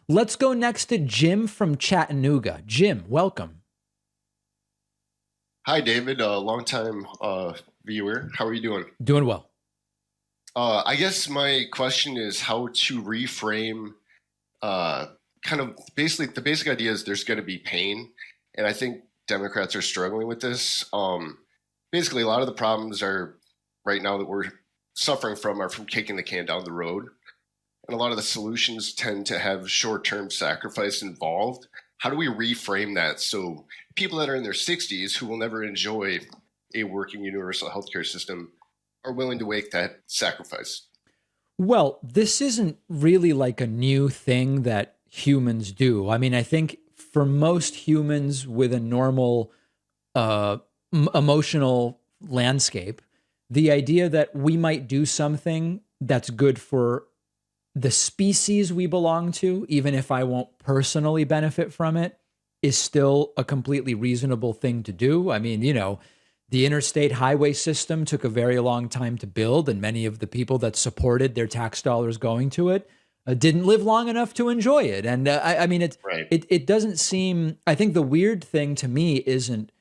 Let's go next to Jim from Chattanooga. Jim, welcome. Hi, David, longtime viewer. How are you doing? Doing well. I guess my question is how to reframe uh, kind of basically the basic idea is there's going to be pain. And I think Democrats are struggling with this. Basically, a lot of the problems are right now that we're suffering from are from kicking the can down the road. And a lot of the solutions tend to have short term sacrifice involved. How do we reframe that so people that are in their 60s who will never enjoy a working universal healthcare system are willing to make that sacrifice? Well, this isn't really like a new thing that humans do. I mean, I think for most humans with a normal emotional landscape, the idea that we might do something that's good for the species we belong to, even if I won't personally benefit from it, is still a completely reasonable thing to do. I mean, the interstate highway system took a very long time to build, and many of the people that supported their tax dollars going to it didn't live long enough to enjoy it. And I mean, Right. it doesn't seem. I think the weird thing to me isn't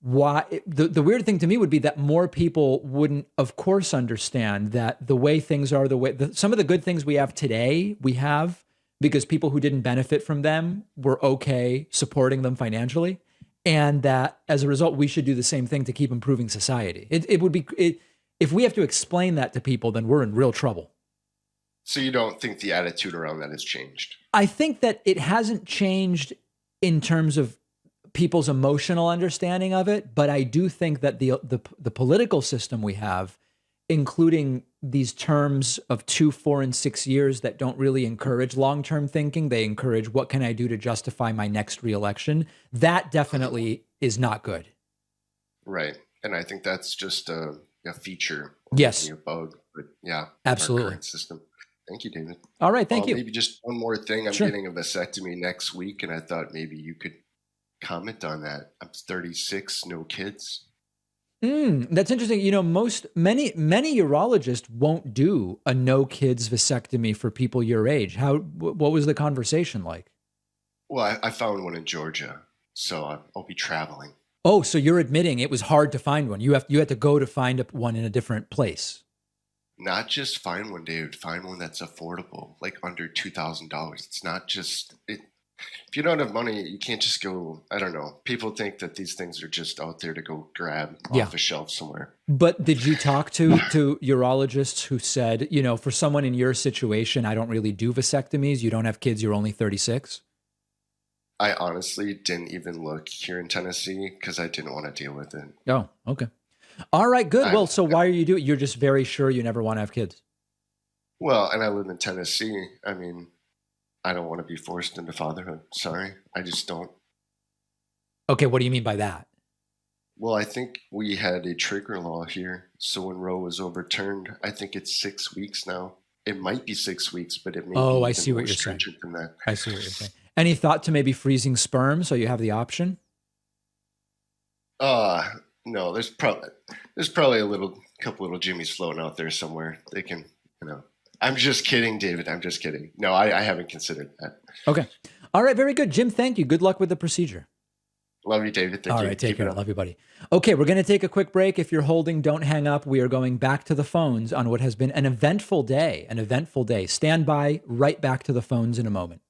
why the weird thing to me would be that more people wouldn't, of course, understand that the way things are, some of the good things we have today, we have because people who didn't benefit from them were okay supporting them financially. And that as a result, we should do the same thing to keep improving society. It would be, if we have to explain that to people, then we're in real trouble. So you don't think the attitude around that has changed? I think that it hasn't changed in terms of people's emotional understanding of it, but I do think that the political system we have, including these terms of 2, 4, and 6 years that don't really encourage long-term thinking, they encourage what can I do to justify my next reelection. That definitely is not good. Right. And I think that's just a feature or Yes, maybe a bug, but yeah, our absolutely. current system. Thank you, David. All right, thank you. Maybe just one more thing. I'm Sure. getting a vasectomy next week, and I thought maybe you could comment on that. I'm 36, no kids. That's interesting. Many urologists won't do a no kids vasectomy for people your age. What was the conversation like? Well, I found one in Georgia, so I'll be traveling. Oh, so you're admitting it was hard to find one. You had to go to find one in a different place. Not just find one, David. Find one that's affordable, like under $2,000. It's not just it. If you don't have money, you can't just go. I don't know. People think that these things are just out there to go grab Yeah. off a shelf somewhere. But did you talk to urologists who said, for someone in your situation, I don't really do vasectomies. You don't have kids. You're only 36. I honestly didn't even look here in Tennessee because I didn't want to deal with it. Oh, okay. All right, good. I Well, so why are you doing? You're just very sure you never want to have kids. well, and I live in Tennessee. I mean, I don't want to be forced into fatherhood. Sorry, I just don't. Okay, what do you mean by that? Well, I think we had a trigger law here. So when Roe was overturned, I think it's 6 weeks now. It might be 6 weeks, but it may be Oh, I even see what more you're saying. stringent than that. I see what you're saying. Any thought to maybe freezing sperm so you have the option? Uh no, there's probably a couple little Jimmys floating out there somewhere. They can, you know. I'm just kidding, David. I'm just kidding. No, I haven't considered that. Okay. All right, very good. Jim, thank you. Good luck with the procedure. Love you, David. Thank All you. right, take Keep it care. up. Love you, buddy. Okay, we're going to take a quick break. If you're holding, don't hang up. We are going back to the phones on what has been an eventful day, Stand by, right back to the phones in a moment.